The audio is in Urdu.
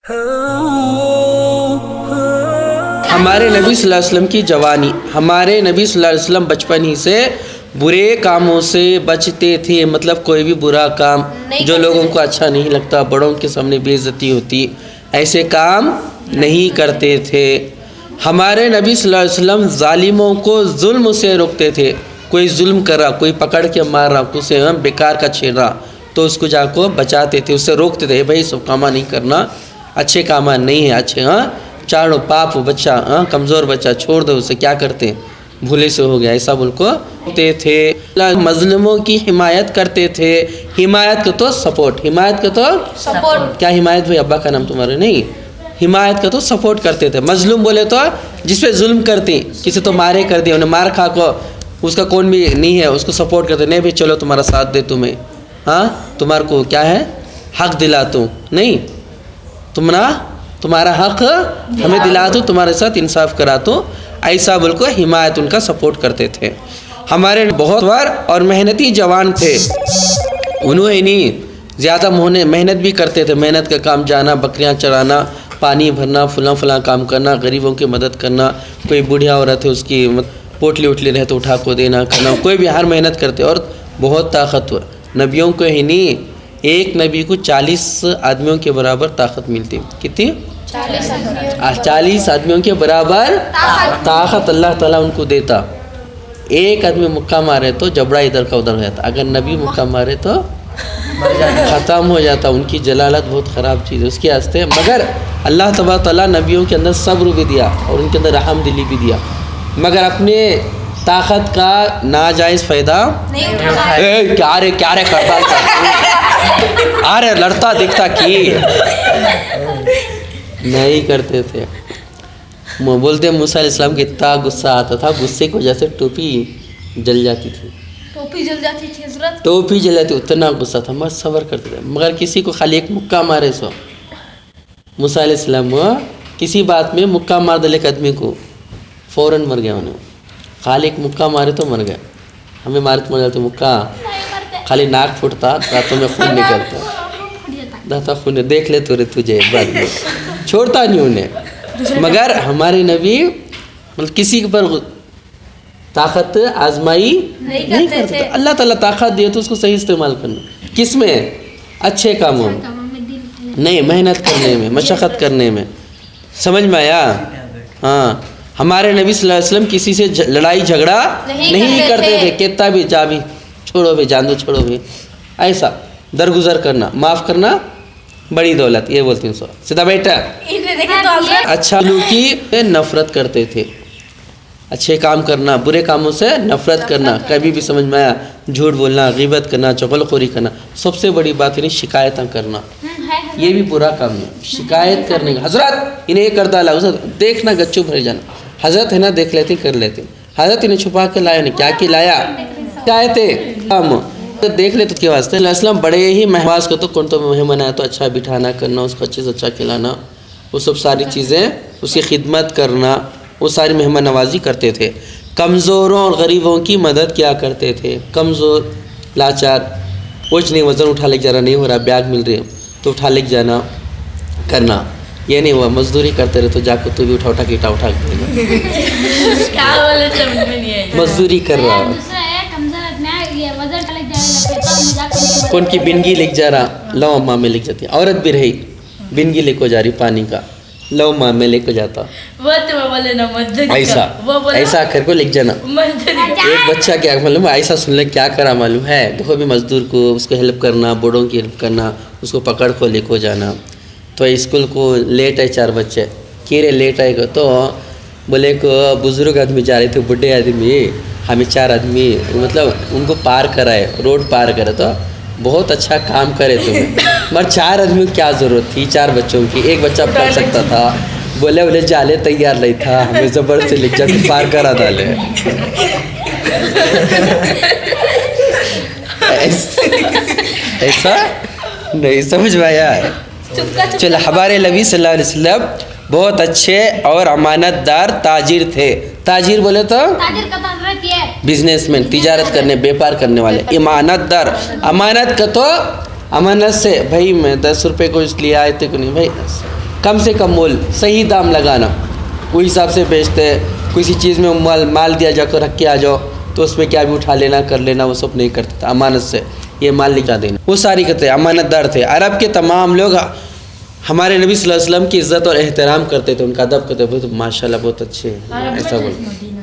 ہمارے نبی صلی اللہ علیہ وسلم کی جوانی، ہمارے نبی صلی اللہ علیہ وسلم بچپن ہی سے برے کاموں سے بچتے تھے، مطلب کوئی بھی برا کام جو لوگوں کو اچھا نہیں لگتا، بڑوں کے سامنے بے عزتی ہوتی، ایسے کام نہیں کرتے تھے۔ ہمارے نبی صلی اللہ علیہ وسلم ظالموں کو ظلم سے روکتے تھے۔ کوئی ظلم کر رہا، کوئی پکڑ کے مار رہا، اسے بیکار کا چھیڑ رہا تو اس کو جا کو بچاتے تھے، اسے روکتے تھے، بھائی سب کام نہیں کرنا، اچھے کام نہیں ہے، اچھے چاڑو پاپ بچہ کمزور بچہ چھوڑ دو اسے، کیا کرتے ہیں بھولے سے ہو گیا، ایسا بول کو ہوتے تھے۔ مظلوموں کی حمایت کرتے تھے، حمایت کا تو سپورٹ، حمایت کا تو سپورٹ، کیا حمایت بھائی ابا کا نام تمہارے نہیں، حمایت کا تو سپورٹ کرتے تھے۔ مظلوم بولے تو جس پہ ظلم کرتی، کسی تو مارے کر دیا، انہیں مار کھا کو اس کا کون بھی نہیں ہے، اس کو سپورٹ کرتے، نہیں بھائی چلو تمہارا ساتھ دے تمہیں، تمہارے کو کیا ہے حق دلاتا نہیں، تمہارا حق ہمیں دلا دو، تمہارے ساتھ انصاف کرا تو، ایسا بول کو حمایت ان کا سپورٹ کرتے تھے۔ ہمارے بہت ور اور محنتی جوان تھے، انہوں نہیں زیادہ محنت بھی کرتے تھے، محنت کا کام جانا، بکریاں چرانا، پانی بھرنا، فلاں کام کرنا، غریبوں کی مدد کرنا، کوئی بوڑھیا عورت ہے اس کی پوٹلی اٹلی رہے تو اٹھا کو دینا کرنا، کوئی بھی ہر محنت کرتے، اور بہت طاقتور، نبیوں کو ہی نہیں، ایک نبی کو 40 آدمیوں کے برابر طاقت ملتی، کتنی 40 آدمیوں کے برابر طاقت اللہ تعالیٰ ان کو دیتا۔ ایک آدمی مکہ مارے تو جبڑا ادھر کا ادھر ہو جاتا، اگر نبی مکہ مارے تو ختم ہو جاتا، ان کی جلالت بہت خراب چیز ہے اس کے واسطے، مگر اللہ تبارک تعالیٰ نبیوں کے اندر صبر بھی دیا اور ان کے اندر رحم دلی بھی دیا، مگر اپنے طاقت کا ناجائز فائدہ کیا رے کرتا آرے لڑتا دکھتا کی نہیں کرتے تھے۔ بولتے موسیٰ علیہ السلام کی اتنا غصہ آتا تھا، غصے کی وجہ سے ٹوپی جل جاتی تھی، ٹوپی جل جاتی، اتنا غصہ تھا، مگر صبر کرتے تھے۔ مگر کسی کو خالی ایک مکہ مارے سو، موسیٰ علیہ السلام کسی بات میں مکہ مار دے ایک آدمی کو فوراً مر گیا، انہیں خالی ایک مکہ مارے تو مر گیا۔ ہمیں مارے تو مر جاتے، مکہ خالی ناک پھوٹتا، دانتوں میں خون نکلتا، دانتا خون دیکھ لے تو تجھے بعد میں چھوڑتا نہیں انہیں۔ مگر ہمارے نبی کسی پر طاقت آزمائی نہیں کرتے، اللہ تعالیٰ طاقت دیے تو اس کو صحیح استعمال کرنا، کس میں اچھے کاموں میں نہیں، محنت کرنے میں، مشقت کرنے میں، سمجھ میں آیا؟ ہمارے نبی صلی اللہ علیہ وسلم کسی سے لڑائی جھگڑا نہیں کرتے تھے، کہتا بھی جا بھی چھوڑو بھی، جان دو چھوڑو بھی، ایسا درگزر کرنا، معاف کرنا بڑی دولت، یہ بولتی ہوں سیدھا بیٹا۔ اچھا کی نفرت کرتے تھے، اچھے کام کرنا، برے کاموں سے نفرت کرنا، کبھی بھی سمجھ میں آیا جھوٹ بولنا، غیبت کرنا، چغلخوری کرنا، سب سے بڑی بات نہیں شکایتیں کرنا، یہ بھی برا کام ہے، شکایت کرنے کا، حضرت انہیں یہ کرتا ہے، حضرت دیکھنا گچو بھر جانا، حضرت ہے نا دیکھ لیتے کر لیتے، حضرت انہیں چھپا کے لایا نہیں، کیا کی لایا شکایتیں کام دیکھ لے تو کیا واسطے۔ اللہ علیہ وسلم بڑے ہی مہواز کو تو کون تو مہمان آیا تو اچھا بٹھانا کرنا، اس کو اچھے سے اچھا کھلانا، وہ سب ساری چیزیں اس کی خدمت کرنا، وہ ساری مہمان نوازی کرتے تھے۔ کمزوروں اور غریبوں کی مدد کیا کرتے تھے، کمزور لاچار کچھ نہیں، وزن اٹھا لے جانا نہیں ہو رہا، بیگ مل رہے تو اٹھا لے جانا کرنا، یہ نہیں ہوا مزدوری کرتے رہے تو جا کے تو بھی اٹھا کے اٹھا مزدوری کر رہا، کون کی بنگی لکھ جا رہا لو اماں میں لکھ جاتی، عورت بھی رہی بنگی لے کو جا رہی پانی کا، لو اماں میں لے کو جاتا، ایسا کر کو لکھ جانا۔ ایک بچہ کیا معلوم ایسا سن لے کیا کرا معلوم ہے، دیکھو بھی مزدور کو اس کو ہیلپ کرنا، بوڑھوں کی ہیلپ کرنا، اس کو پکڑ کو لے کو جانا، تو اسکول کو لیٹ آئے 4 بچے کیرے لیٹ آئے گا تو بولے کو بزرگ آدمی جا رہے تھے، بڈھے آدمی، ہمیں 4 آدمی مطلب ان کو پار کرائے، روڈ پار کرے تو بہت اچھا کام کرے تمہیں، مگر 4 آدمی کیا ضرورت تھی 4 بچوں کی، ایک بچہ پڑھ سکتا تھا، بولے جالے تیار نہیں تھا، ہمیں زبر سے لکھ جا کے پار کرا ڈالے، ایسا نہیں سمجھ میں آیا۔ چلو ہمارے نبی صلی اللہ علیہ وسلم بہت اچھے اور امانت دار تاجر تھے، تاجر بولے تو بزنس مین، تجارت کرنے بیپار کرنے والے، امانت دار، امانت کا تو امانت سے بھائی میں 10 روپے کو اس لیے آئے تھے کہ نہیں بھائی کم سے کم مول صحیح دام لگانا، وہی حساب سے بیچتے ہیں. کسی چیز میں مال دیا جا کر رکھ کے آ جاؤ تو اس میں کیا بھی اٹھا لینا کر لینا، وہ سب نہیں کرتے تھے. امانت سے یہ مال نکال دینا، وہ ساری کرتے امانت دار تھے. عرب کے تمام لوگ ہمارے نبی صلی اللہ علیہ وسلم کی عزت اور احترام کرتے تھے، ان کا ادب کرتے تھے. ماشاء اللہ بہت اچھے ہیں، ایسا بول